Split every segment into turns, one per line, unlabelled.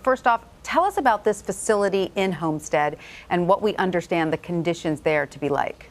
first off, tell us about this facility in Homestead and what we understand the conditions there to be like.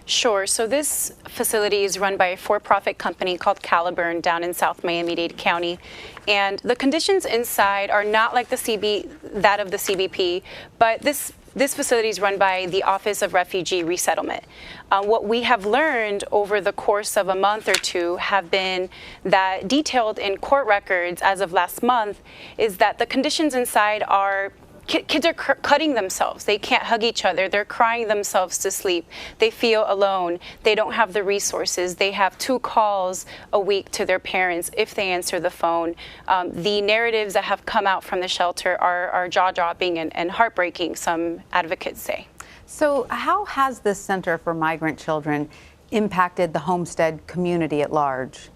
Sure. So this facility is run by a for-profit company called Caliburn down in South Miami-Dade County. And the conditions inside are not like that of the CBP, but this facility is run by the Office of Refugee Resettlement. What we have learned over the course of a month or two have been that detailed in court records as of last month is that the conditions inside are kids are cutting themselves. They can't hug each other. They're crying themselves to sleep. They feel alone. They don't have the resources. They have 2 calls a week to their parents if they answer the phone. The narratives that have come out from the shelter are jaw-dropping and heartbreaking, some advocates say.
So how has this Center for Migrant Children impacted the Homestead community at large?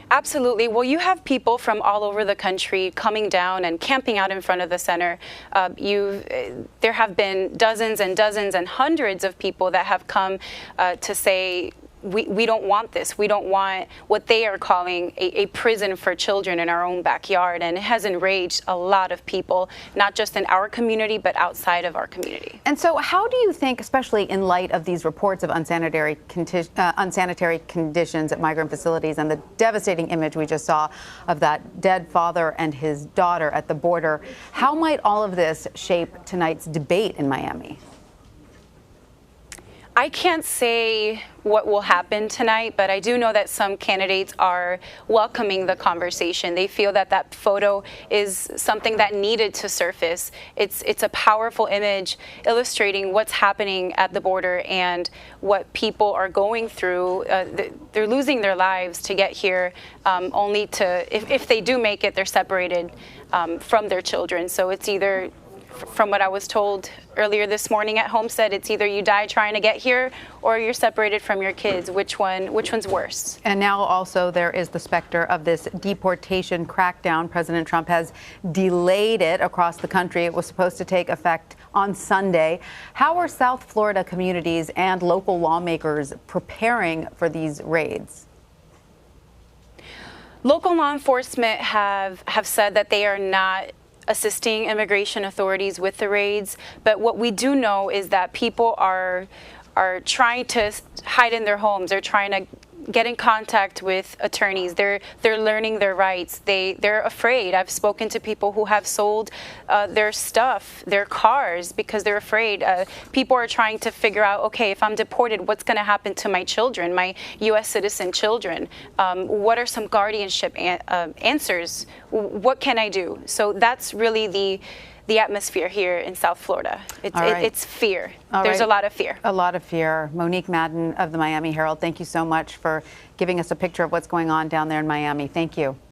Absolutely. Well, you have people from all over the country coming down and camping out in front of the center. There have been dozens and dozens and hundreds of people that have come to say, we don't want this. We don't want what they are calling a prison for children in our own backyard. And it has enraged a lot of people, not just in our community, but outside of our community.
And so how do you think, especially in light of these reports of unsanitary conditions at migrant facilities and the devastating image we just saw of that dead father and his daughter at the border, how might all of this shape tonight's debate in Miami?
I can't say what will happen tonight, but I do know that some candidates are welcoming the conversation. They feel that that photo is something that needed to surface. It's a powerful image illustrating what's happening at the border and what people are going through. They're losing their lives to get here, only to, if they do make it, they're separated from their children. So it's either, from what I was told earlier this morning at Homestead, it's either you die trying to get here or you're separated from your kids. Which one's worse?
And now also there is the specter of this deportation crackdown. President Trump has delayed it across the country. It was supposed to take effect on Sunday. How are South Florida communities and local lawmakers preparing for these raids? Local
law enforcement have said that they are not assisting immigration authorities with the raids, but what we do know is that people are trying to hide in their homes. They're trying to get in contact with attorneys. They're learning their rights. They're afraid. I've spoken to people who have sold their stuff, their cars, because they're afraid. People are trying to figure out, okay, if I'm deported, what's going to happen to my children, my U.S. citizen children? What are some guardianship answers? What can I do? So that's really the atmosphere here in South Florida. It's fear. There's a lot of fear.
A lot of fear. Monique Madan of the Miami Herald, thank you so much for giving us a picture of what's going on down there in Miami. Thank you.